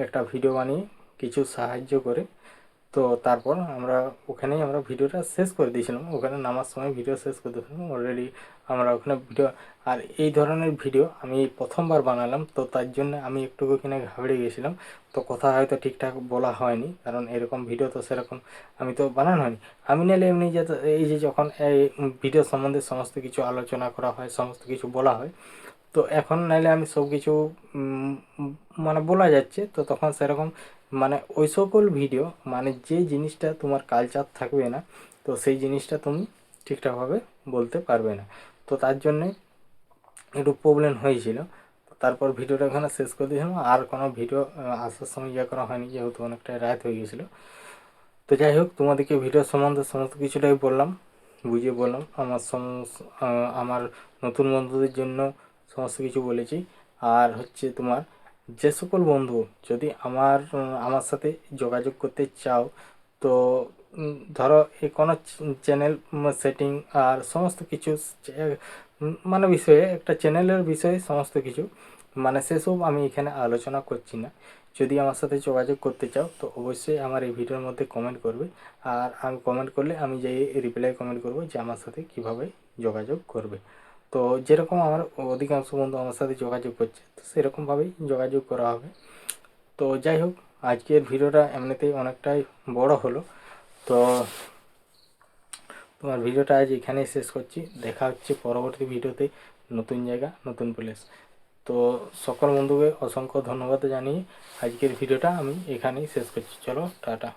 [SPEAKER 7] একটা ভিডিও বানিয়ে কিছু সাহায্য করে, তো তারপর ওখানেই আমরা ভিডিওটা শেষ করে দিয়েছিলাম। ওখানে নামার সময় ভিডিও শেষ করে দিয়েছিলাম অলরেডি। আমরা ওখানে ভিডিও, আর এই ধরনের ভিডিও আমি প্রথমবার বানালাম, তো তার জন্য আমি একটু কিনা ঘাবড়ে গেছিলাম। তো কথা হয়তো ঠিকঠাক বলা হয়নি, কারণ এরকম ভিডিও তো সেরকম আমি তো বানানো হয়নি। আমি নাহলে এমনি যে এই যে যখন এই ভিডিও সম্বন্ধে সমস্ত কিছু আলোচনা করা হয়, সমস্ত কিছু বলা হয়, তো এখন নাইলে আমি সব কিছু মানে বলা যাচ্ছে, তো তখন সেরকম মানে ওই সকল ভিডিও, মানে যে জিনিসটা তোমার কালচার থাকবে না, তো সেই জিনিসটা তুমি ঠিকঠাকভাবে বলতে পারবে না। তো তার জন্যে একটু প্রবলেম হয়েছিল। তো তারপর ভিডিওটা এখানে শেষ করে দিয়েছিলাম। আর কোনো ভিডিও আসার সময় ইয়ে করা হয়নি, যেহেতু অনেকটা রাত হয়ে গেছিলো। তো যাই হোক, তোমাদেরকে ভিডিও সম্বন্ধে সমস্ত কিছুটাই বললাম, বুঝিয়ে বললাম। আমার নতুন বন্ধুদের জন্য সমস্ত কিছু বলেছি। আর হচ্ছে তোমার যে সকল বন্ধু যদি আমার সাথে যোগাযোগ করতে চাও, তো ধরো এই কোনো চ্যানেল সেটিং আর সমস্ত কিছু মানে বিষয়ে, একটা চ্যানেলের বিষয়ে সমস্ত কিছু, মানে সেসব আমি এখানে আলোচনা করছি না। যদি আমার সাথে যোগাযোগ করতে চাও, তো অবশ্যই আমার এই ভিডিওর মধ্যে কমেন্ট করবে। আর আমি কমেন্ট করলে আমি যেই রিপ্লাই কমেন্ট করবো যে আমার সাথে কিভাবে যোগাযোগ করবে। তো যেরকম আমার অধিকাংশ বন্ধু আমার সাথে যোগাযোগ করছে, তো সেরকমভাবেই যোগাযোগ করা হবে। তো যাই হোক, আজকের ভিডিওটা এমনিতেই অনেকটাই বড় হলো। তো তোমার ভিডিওটা আজ এখানেই শেষ করছি। দেখা হচ্ছে পরবর্তী ভিডিওতে, নতুন জায়গা, নতুন প্লেস। তো সকল বন্ধুকে অসংখ্য ধন্যবাদ জানিয়ে আজকের ভিডিওটা আমি এখানেই শেষ করছি। চলো, টাটা।